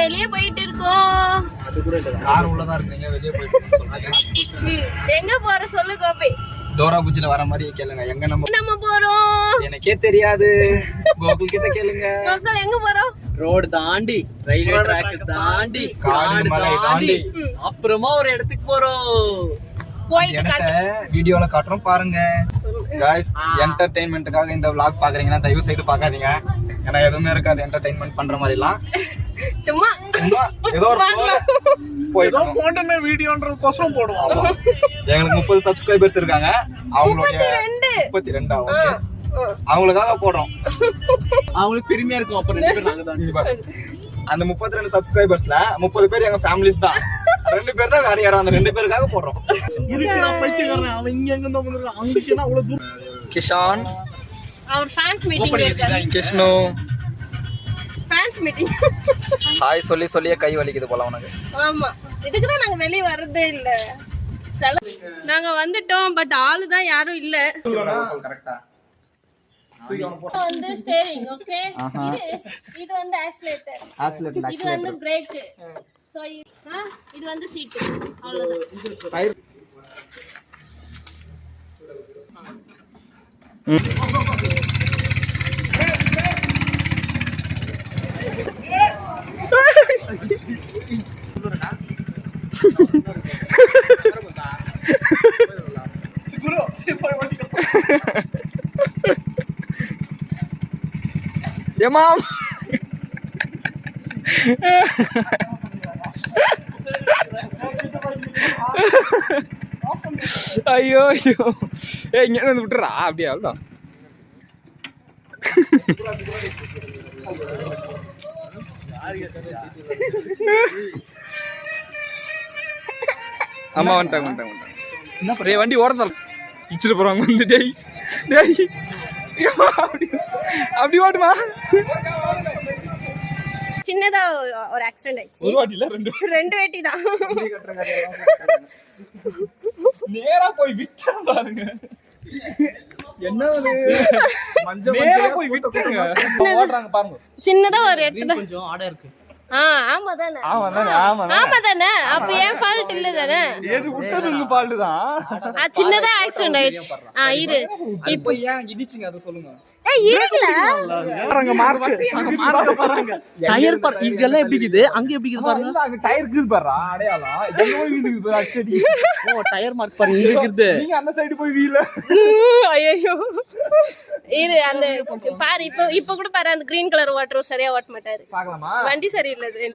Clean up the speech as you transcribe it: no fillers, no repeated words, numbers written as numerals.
வெளியே போயிட்டு இருக்கோம். அது கூட இல்ல, கார் உள்ளதா இருக்கீங்க, வெளியே போயிட்டு சொல்லுங்க. எங்க போற சொல்லு கோபி. டோரா பூஜில வர மாதிரி கேளுங்க. எங்க நம்ம போறோம் எனக்கே தெரியாது. கோகுல் கிட்ட கேளுங்க. கோகுல் எங்க போறோம்? ரோடு தாண்டி, ரயில்வே ட்ராக் தாண்டி, காடு மலை தாண்டி அப்புறமா ஒரு இடத்துக்கு போறோம். இடத்த வீடியோல காட்டுறோம் பாருங்க. गाइस என்டர்டெயின்மென்ட்காக இந்த vlog பாக்குறீங்கன்னா தயவு செய்து பார்க்காதீங்க. ஏன்னா எதுவுமே இருக்காது என்டர்டெயின்மென்ட் பண்ற மாதிரி எல்லாம். சும்மா ஏதோ ஒரு போயிட்டு போண்டமே வீடியோன்ற கோசம் போடுவோம். எங்களுக்கு 30 சப்ஸ்கிரைபர்ஸ் இருக்காங்க. அவங்களுக்கு 32 ஓகே. அவங்களுக்காக போடுறோம். அவங்களுக்கு பெருமையா இருக்கும். அப்ப 2 பேர் நாங்க தான். அந்த 32 சப்ஸ்கிரைபர்ஸ்ல 30 பேர் எங்க ஃபேமிலிஸ் தான். 2 பேர் தான் வேற யாரும். அந்த 2 பேருக்காக போடுறோம். இருக்கு நான் பைத்தியக்காரன். அவன் இங்க எங்க வந்து வந்திருக்கான். அங்கேனா அவ்வளவு தூரம். கிஷான் அவர் ஃபேன்ஸ் மீட்டிங் இருக்காங்க. கிஷ்ணு ஃபேன்ஸ் மீட்டிங். ஹாய் சொல்லி சொல்லியே கை வலிக்குது போல உனக்கு. ஆமா, இதுக்கு தான் நாங்க வெளிய வரதே இல்ல. நாங்க வந்துட்டோம், பட் ஆளு தான் யாரும் இல்ல. கரெக்ட்டா வந்து ஸ்டீரிங், ஓகே. இது வந்து ஆக்சிலேட்டர். இது வந்து பிரேக். சோ இது வந்து சீட். அவ்வளவுதான். Tyre Mam. ஐயோ ஐயோ, இங்க வந்து விட்டுறா அப்படியே. அவ்வளோதான். அம்மா வந்துட்டாங்க. என்ன வண்டி ஓரத்தால் இச்சிட்டு போறாங்க வந்து. டேய் டேய் அப்படி ஓட்டுமா. சின்னதா ஒரு ஆக்சிடென்ட் ஆயிடுச்சு. ஒரு வாட்டி இல்ல, ரெண்டு வாட்டி தான். நேரா போய் விட்டா பாருங்க. என்ன ஒரு மஞ்சள் நேரா போய் விட்டுங்க. ஓடுறாங்க பாருங்க. சின்னதா ஒரு இடத்துல கொஞ்சம் ஆட இருக்கு. ஆமா தானே. அப்ப ஏன் ஃபால்ட் இல்ல தானே. ஏது விட்டது உங்க ஃபால்ட் தான். சின்னதா ஆக்சிடென்ட் ஆயிடுச்சு. இரு இப்போ ஏன் இடிச்சிங்க அத சொல்லுங்க. இருக்கல பாருங்க மார்க் பாருங்க. டயர் பார் இதெல்லாம் எப்படி இருக்குது, அங்க எப்படி இருக்குது பாருங்க. அங்க டயர் இருக்குது பாருடா அடையாளம். எங்க போய் வீலுக்கு பாரு அச்சடி. ஓ டயர் மார்க் பாருங்க இங்க இருக்குது. நீங்க அந்த சைடு போய் வீல. ஐயோ இரு அந்த பாரு. இப்போ கூட பாரு அந்த கிரீன் கலர் வாட்டர் சரியா ஓட்ட மாட்டாரு. பார்க்கலாமா? வண்டி சரியில்லை.